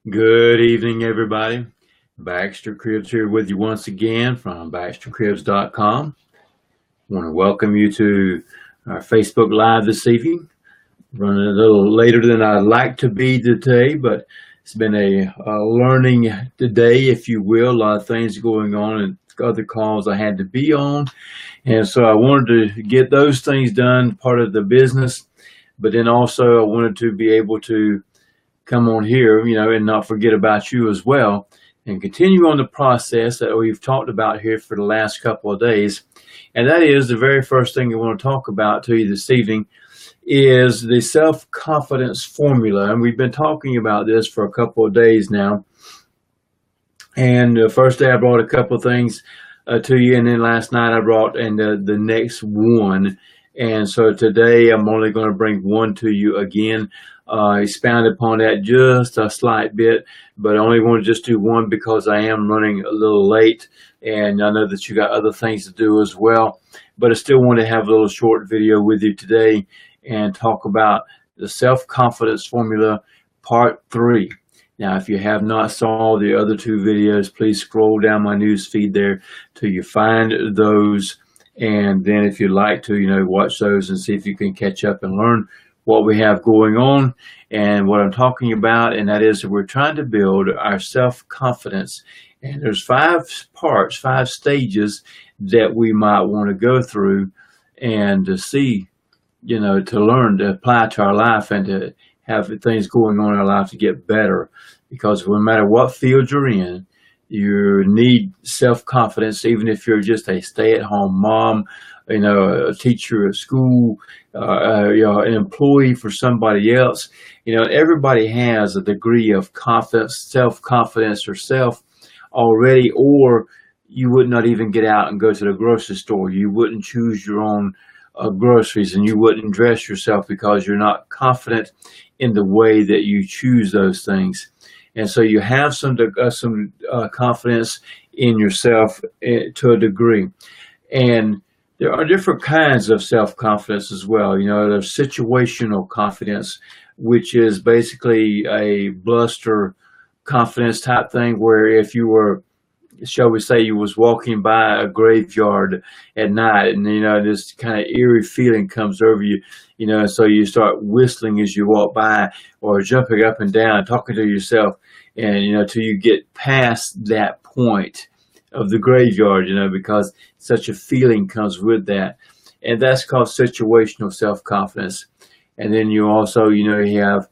Good evening, everybody. Baxter Cribs here with you once again from BaxterCribs.com. I want to welcome you to our Facebook Live this evening. Running a little later than I'd like to be today, but it's been a learning day, if you will. A lot of things going on and other calls I had to be on. And so I wanted to get those things done, part of the business, but then also I wanted to be able to come on here, and not forget about you as well, and continue on the process that we've talked about here for the last couple of days. And that is the very first thing I want to talk about to you this evening is the self-confidence formula. And we've been talking about this for a couple of days now. And the first day I brought a couple of things to you, and then last night I brought the next one. And so today I'm only going to bring one to you again. Expound upon that just a slight bit, but I only want to just do one because I am running a little late, and I know that you got other things to do as well. But I still want to have a little short video with you today and talk about the self-confidence formula part 3. Now, if you have not saw the other 2 videos, please scroll down my news feed there till you find those. And then if you'd like to, watch those and see if you can catch up and learn what we have going on and what I'm talking about. And that is that we're trying to build our self-confidence. And there's 5 parts, 5 stages that we might want to go through and to see, to learn, to apply to our life and to have things going on in our life to get better. Because no matter what field you're in, you need self-confidence, even if you're just a stay-at-home mom, a teacher at school, an employee for somebody else. Everybody has a degree of confidence, self-confidence or self already, or you would not even get out and go to the grocery store. You wouldn't choose your own groceries, and you wouldn't dress yourself because you're not confident in the way that you choose those things. And so you have some confidence in yourself to a degree. And there are different kinds of self-confidence as well. There's situational confidence, which is basically a bluster confidence type thing, where if you were, shall we say, you was walking by a graveyard at night, and this kind of eerie feeling comes over you, and so you start whistling as you walk by, or jumping up and down, talking to yourself, and till you get past that point of the graveyard, because such a feeling comes with that. And that's called situational self-confidence. And then you also, you have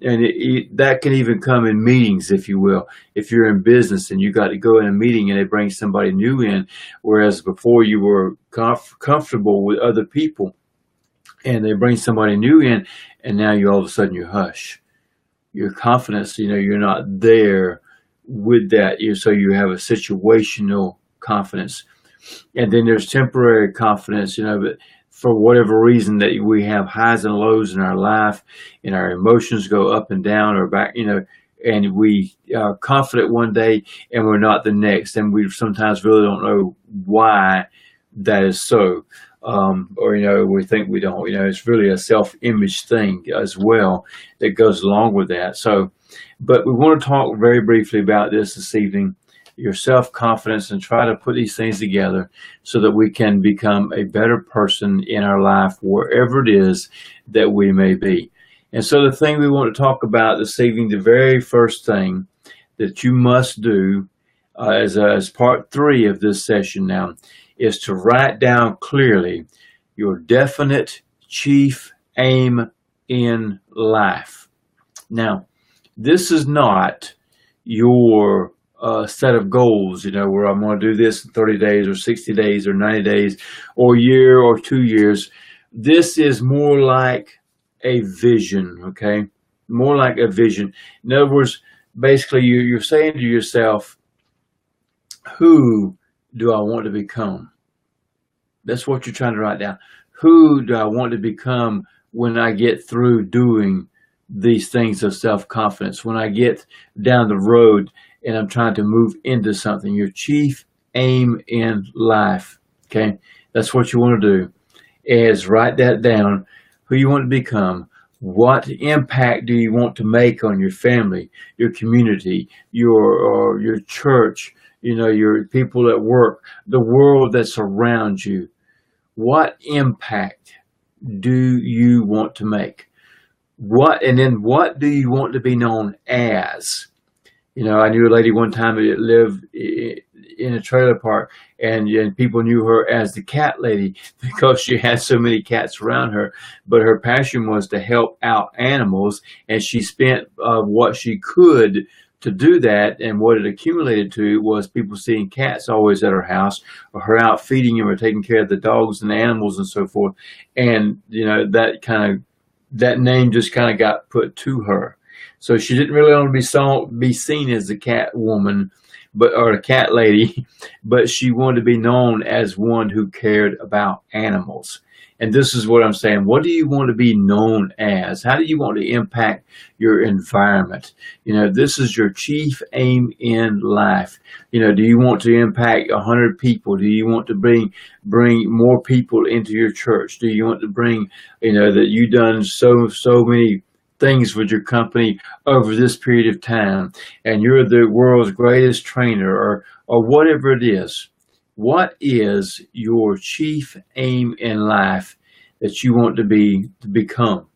that can even come in meetings, if you will. If you're in business and you got to go in a meeting and they bring somebody new in, whereas before you were comfortable with other people, and they bring somebody new in, and now you all of a sudden you hush. Your confidence, you're not there with that. So you have a situational confidence. And then there's temporary confidence, but for whatever reason that we have highs and lows in our life, and our emotions go up and down or back, and we are confident one day and we're not the next. And we sometimes really don't know why that is so. Or we think we don't. It's really a self-image thing as well that goes along with that. So, but we want to talk very briefly about this evening, your self-confidence, and try to put these things together so that we can become a better person in our life, wherever it is that we may be. And so the thing we want to talk about this evening, the very first thing that you must do as part 3 of this session now, is to write down clearly your definite chief aim in life. Now, this is not your set of goals, where I'm going to do this in 30 days or 60 days or 90 days or a year or 2 years. This is more like a vision, okay? More like a vision. In other words, basically you're saying to yourself, who do I want to become? That's what you're trying to write down. Who do I want to become when I get through doing these things of self-confidence? When I get down the road and I'm trying to move into something, your chief aim in life, okay? That's what you want to do, is write that down, who you want to become What impact do you want to make on your family, your community, your church, your people at work, the world that's around you? What impact do you want to make? And then what do you want to be known as? I knew a lady one time that lived in a trailer park, and people knew her as the cat lady because she had so many cats around her. But her passion was to help out animals, and she spent what she could to do that. And what it accumulated to was people seeing cats always at her house, or her out feeding them or taking care of the dogs and the animals and so forth. And that name just kind of got put to her. So she didn't really want to be seen as the cat woman, or a cat lady, but she wanted to be known as one who cared about animals. And this is what I'm saying. What do you want to be known as? How do you want to impact your environment? This is your chief aim in life. Do you want to impact 100 people? Do you want to bring more people into your church? Do you want to bring, that you've done so many things with your company over this period of time, and you're the world's greatest trainer, or whatever it is? What is your chief aim in life that you want to become?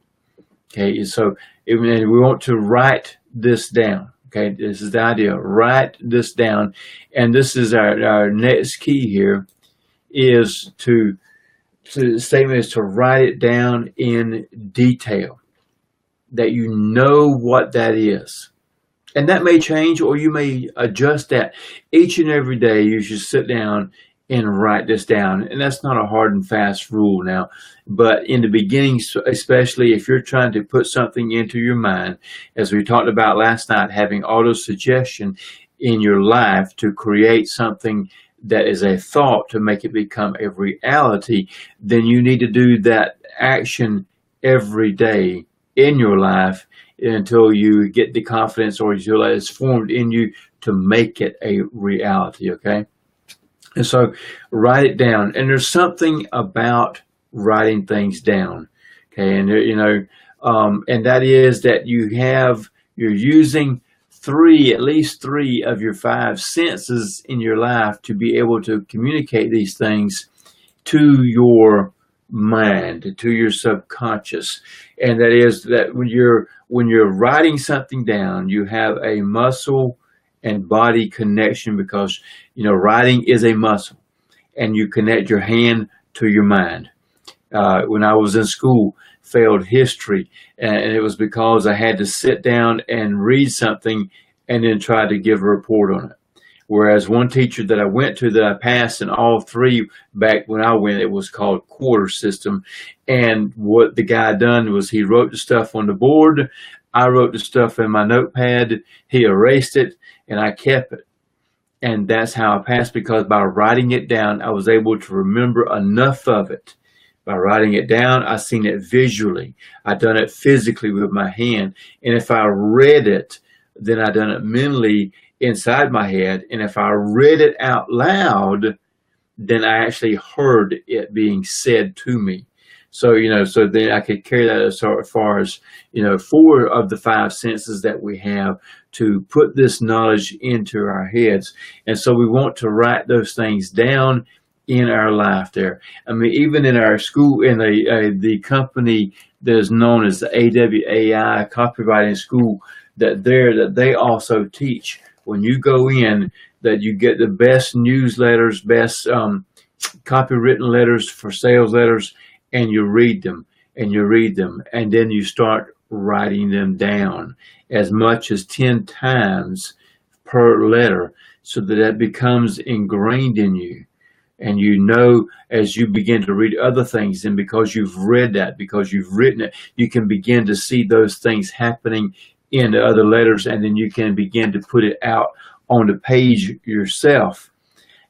Okay, so we want to write this down. Okay, this is the idea. Write this down, and this is our next key here. Is the statement is to write it down in detail, that you know what that is. And that may change, or you may adjust that. Each and every day you should sit down and write this down. And that's not a hard and fast rule now. But in the beginning, especially if you're trying to put something into your mind, as we talked about last night, having auto-suggestion in your life to create something that is a thought to make it become a reality, then you need to do that action every day in your life until you get the confidence, or until it's formed in you to make it a reality. Okay, and so write it down. And there's something about writing things down. Okay, and and that is that you're using at least three of your five senses in your life to be able to communicate these things to your mind, to your subconscious. And that is that when you're writing something down, you have a muscle and body connection, because writing is a muscle, and you connect your hand to your mind. When I was in school, failed history, and it was because I had to sit down and read something and then try to give a report on it. Whereas one teacher that I went to that I passed in all three, back when I went, it was called quarter system. And what the guy done was he wrote the stuff on the board. I wrote the stuff in my notepad. He erased it, and I kept it. And that's how I passed, because by writing it down, I was able to remember enough of it. By writing it down, I seen it visually. I done it physically with my hand. And if I read it, then I done it mentally inside my head. And if I read it out loud, then I actually heard it being said to me. So, so then I could carry that as far as, 4 of the 5 senses that we have to put this knowledge into our heads. And so we want to write those things down in our life there. I mean, even in our school, in the company that is known as the AWAI Copywriting School, that they also teach, when you go in, that you get the best newsletters, best copywritten letters for sales letters, and you read them, and then you start writing them down as much as 10 times per letter, so that becomes ingrained in you. And as you begin to read other things, and because you've read that, because you've written it, you can begin to see those things happening in the other letters, and then you can begin to put it out on the page yourself.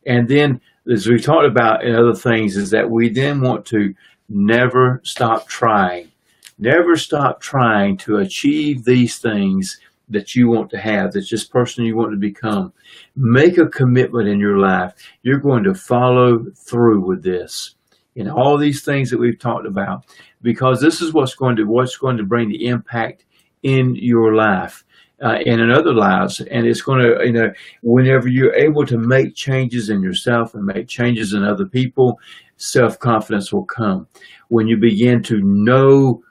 And then, as we talked about in other things, is that we then want to never stop trying. Never stop trying to achieve these things that you want to have, that's this person you want to become. Make a commitment in your life. You're going to follow through with this. and all these things that we've talked about, because this is what's going to bring the impact in your life and in other lives. And it's going to, whenever you're able to make changes in yourself and make changes in other people, self-confidence will come. When you begin to know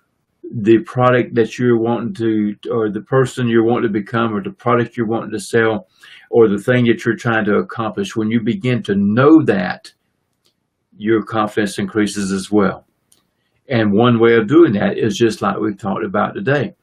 the product that you're wanting to, or the person you're wanting to become, or the product you're wanting to sell, or the thing that you're trying to accomplish, when you begin to know that, your confidence increases as well. And one way of doing that is just like we've talked about today,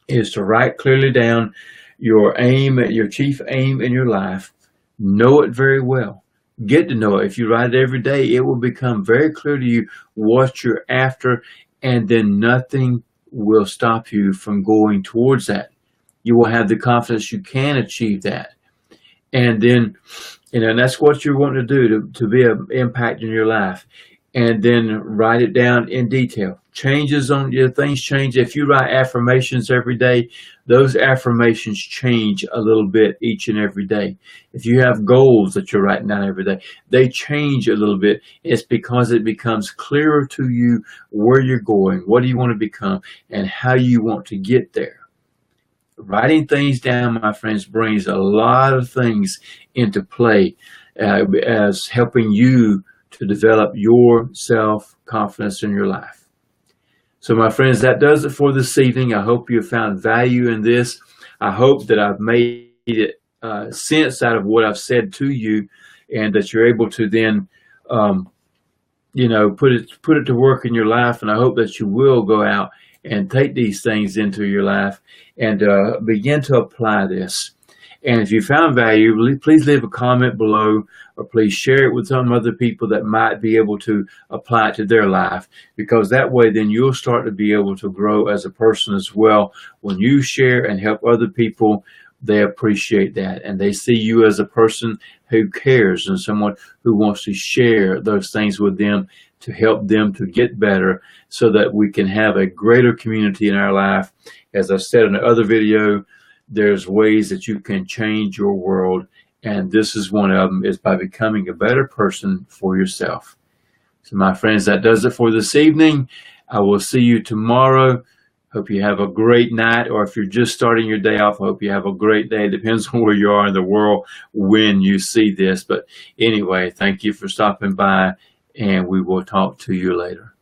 is to write clearly down your aim, your chief aim in your life. Know it very well. Get to know it. If you write it every day, it will become very clear to you what you're after, and then nothing will stop you from going towards that. You will have the confidence you can achieve that. And then, and that's what you want to do to be an impact in your life. And then write it down in detail. Changes on your things change. If you write affirmations every day, those affirmations change a little bit each and every day. If you have goals that you're writing down every day, they change a little bit. It's because it becomes clearer to you where you're going, what do you want to become, and how you want to get there. Writing things down, my friends, brings a lot of things into play as helping you to develop your self-confidence in your life. So my friends, that does it for this evening. I hope you found value in this. I hope that I've made it sense out of what I've said to you, and that you're able to then put it to work in your life. And I hope that you will go out and take these things into your life and begin to apply this. And if you found value, please leave a comment below, or please share it with some other people that might be able to apply it to their life, because that way then you'll start to be able to grow as a person as well. When you share and help other people, they appreciate that, and they see you as a person who cares and someone who wants to share those things with them to help them to get better, so that we can have a greater community in our life. As I said in the other video, there's ways that you can change your world, and this is one of them, is by becoming a better person for yourself. So my friends, that does it for this evening. I will see you tomorrow. Hope you have a great night, or if you're just starting your day off, I hope you have a great day. It depends on where you are in the world when you see this. But anyway, thank you for stopping by, and we will talk to you later.